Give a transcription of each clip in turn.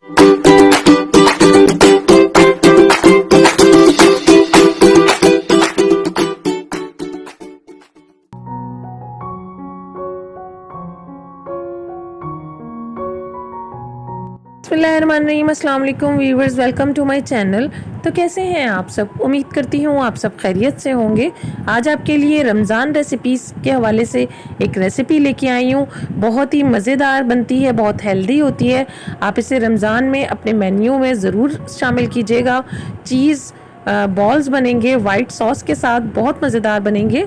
बिस्मिल्लाहिर्रहमानिर्रहीम, अस्सलाम वालेकुम viewers, welcome to my channel. तो कैसे हैं आप सब? उम्मीद करती हूँ आप सब खैरियत से होंगे। आज आपके लिए रमज़ान रेसिपीज़ के हवाले से एक रेसिपी लेके आई हूँ। बहुत ही मज़ेदार बनती है, बहुत हेल्दी होती है। आप इसे रमज़ान में अपने मेन्यू में ज़रूर शामिल कीजिएगा। चीज़ बॉल्स बनेंगे वाइट सॉस के साथ, बहुत मज़ेदार बनेंगे।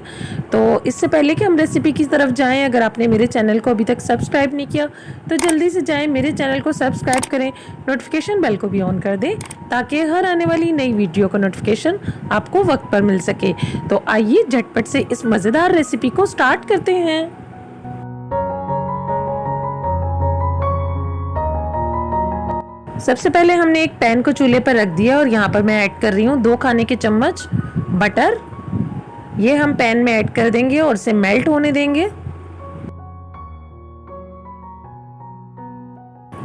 तो इससे पहले कि हम रेसिपी की तरफ जाएं, अगर आपने मेरे चैनल को अभी तक सब्सक्राइब नहीं किया तो जल्दी से जाएं, मेरे चैनल को सब्सक्राइब करें, नोटिफिकेशन बेल को भी ऑन कर दें ताकि हर आने वाली नई वीडियो का नोटिफिकेशन आपको वक्त पर मिल सके। तो आइए झटपट से इस मज़ेदार रेसिपी को स्टार्ट करते हैं। सबसे पहले हमने एक पैन को चूल्हे पर रख दिया और यहाँ पर मैं ऐड कर रही हूँ 2 खाने के चम्मच बटर। ये हम पैन में ऐड कर देंगे और इसे मेल्ट होने देंगे।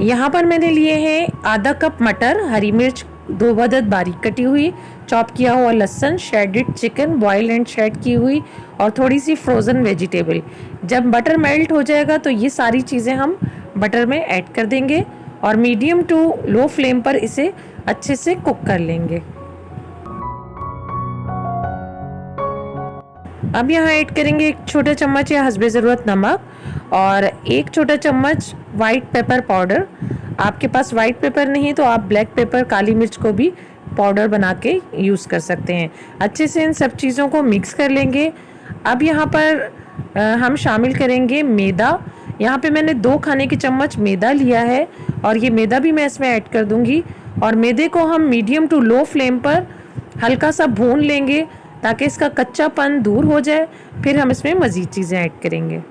यहाँ पर मैंने लिए हैं आधा कप मटर, हरी मिर्च 2 अदद बारीक कटी हुई, चॉप किया हुआ लहसुन, shredded chicken boiled and shred की हुई और थोड़ी सी फ्रोज़न वेजिटेबल। जब बटर मेल्ट हो जाएगा तो ये सारी चीज़ें हम बटर में ऐड कर देंगे और मीडियम टू लो फ्लेम पर इसे अच्छे से कुक कर लेंगे। अब यहाँ ऐड करेंगे 1 छोटा चम्मच या हस्बे ज़रूरत नमक और 1 छोटा चम्मच वाइट पेपर पाउडर। आपके पास वाइट पेपर नहीं तो आप ब्लैक पेपर काली मिर्च को भी पाउडर बना के यूज़ कर सकते हैं। अच्छे से इन सब चीज़ों को मिक्स कर लेंगे। अब यहाँ पर हम शामिल करेंगे मैदा। यहाँ पे मैंने 2 खाने के चम्मच मैदा लिया है और ये मैदा भी मैं इसमें ऐड कर दूंगी और मैदे को हम मीडियम टू लो फ्लेम पर हल्का सा भून लेंगे ताकि इसका कच्चापन दूर हो जाए। फिर हम इसमें मज़ीद चीज़ें ऐड करेंगे।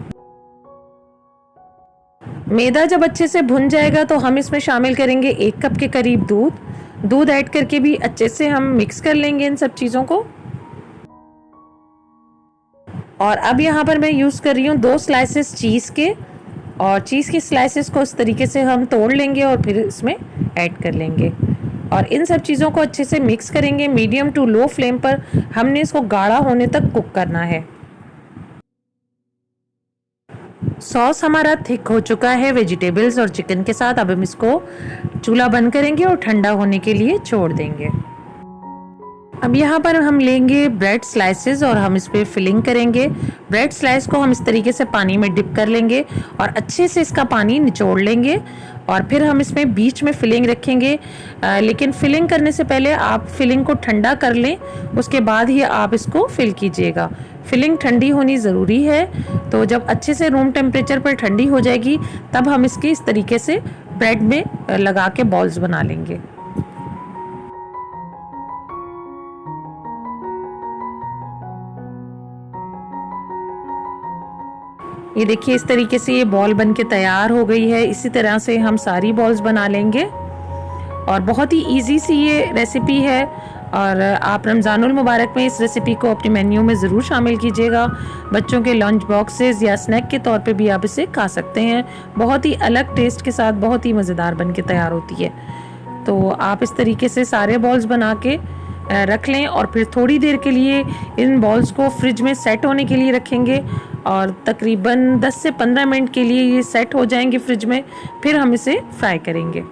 मैदा जब अच्छे से भुन जाएगा तो हम इसमें शामिल करेंगे 1 कप के करीब दूध ऐड करके भी अच्छे से हम मिक्स कर लेंगे इन सब चीज़ों को। और अब यहाँ पर मैं यूज़ कर रही हूँ 2 स्लाइसेस चीज़ के और चीज़ की स्लाइसेस को इस तरीके से हम तोड़ लेंगे और फिर इसमें ऐड कर लेंगे और इन सब चीज़ों को अच्छे से मिक्स करेंगे। मीडियम टू लो फ्लेम पर हमने इसको गाढ़ा होने तक कुक करना है। सॉस हमारा थिक हो चुका है वेजिटेबल्स और चिकन के साथ। अब हम इसको चूल्हा बंद करेंगे और ठंडा होने के लिए छोड़ देंगे। अब यहाँ पर हम लेंगे ब्रेड स्लाइसेस और हम इस पर फिलिंग करेंगे। ब्रेड स्लाइस को हम इस तरीके से पानी में डिप कर लेंगे और अच्छे से इसका पानी निचोड़ लेंगे और फिर हम इसमें बीच में फिलिंग रखेंगे। लेकिन फिलिंग करने से पहले आप फिलिंग को ठंडा कर लें, उसके बाद ही आप इसको फिल कीजिएगा। फिलिंग ठंडी होनी ज़रूरी है। तो जब अच्छे से रूम टेम्परेचर पर ठंडी हो जाएगी तब हम इसके इस तरीके से ब्रेड में लगा के बॉल्स बना लेंगे। ये देखिए इस तरीके से ये बॉल बन के तैयार हो गई है। इसी तरह से हम सारी बॉल्स बना लेंगे और बहुत ही इजी सी ये रेसिपी है और आप रमज़ानुल मुबारक में इस रेसिपी को अपने मेन्यू में ज़रूर शामिल कीजिएगा। बच्चों के लंच बॉक्सेस या स्नैक के तौर पे भी आप इसे खा सकते हैं। बहुत ही अलग टेस्ट के साथ बहुत ही मज़ेदार बन के तैयार होती है। तो आप इस तरीके से सारे बॉल्स बना के रख लें और फिर थोड़ी देर के लिए इन बॉल्स को फ्रिज में सेट होने के लिए रखेंगे और तकरीबन 10 से 15 मिनट के लिए ये सेट हो जाएंगे फ्रिज में। फिर हम इसे फ्राई करेंगे।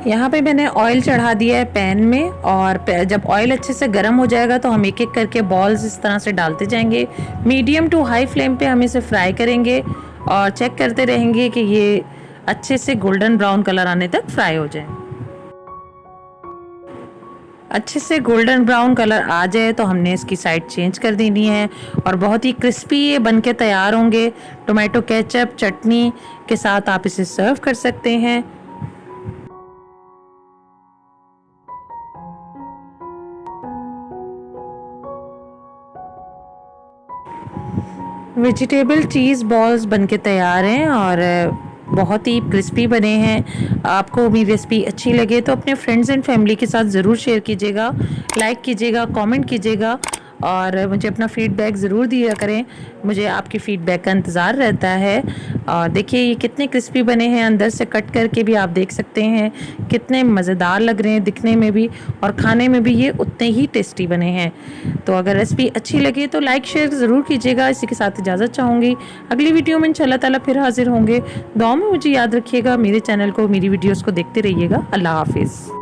यहाँ पे मैंने ऑयल चढ़ा दिया है पैन में और जब ऑयल अच्छे से गर्म हो जाएगा तो हम एक एक करके बॉल्स इस तरह से डालते जाएंगे। मीडियम टू हाई फ्लेम पे हम इसे फ्राई करेंगे और चेक करते रहेंगे कि ये अच्छे से गोल्डन ब्राउन कलर आने तक फ्राई हो जाए। अच्छे से गोल्डन ब्राउन कलर आ जाए तो हमने इसकी साइड चेंज कर देनी है और बहुत ही क्रिस्पी ये बन के तैयार होंगे। टोमेटो केचप चटनी के साथ आप इसे सर्व कर सकते हैं। वेजिटेबल चीज़ बॉल्स बनके तैयार हैं और बहुत ही क्रिस्पी बने हैं। आपको मेरी रेसिपी अच्छी लगे तो अपने फ्रेंड्स एंड फैमिली के साथ ज़रूर शेयर कीजिएगा, लाइक कीजिएगा, कमेंट कीजिएगा और मुझे अपना फ़ीडबैक ज़रूर दिया करें, मुझे आपके फ़ीडबैक का इंतज़ार रहता है। और देखिए ये कितने क्रिस्पी बने हैं, अंदर से कट करके भी आप देख सकते हैं कितने मज़ेदार लग रहे हैं दिखने में भी, और खाने में भी ये उतने ही टेस्टी बने हैं। तो अगर रेसिपी अच्छी लगे तो लाइक शेयर ज़रूर कीजिएगा। इसी के साथ इजाज़त चाहूँगी, अगली वीडियो में इंशाल्लाह ताला फिर हाजिर होंगे। दुआ में मुझे याद रखिएगा, मेरे चैनल को, मेरी वीडियोज़ को देखते रहिएगा। अल्लाह हाफिज़।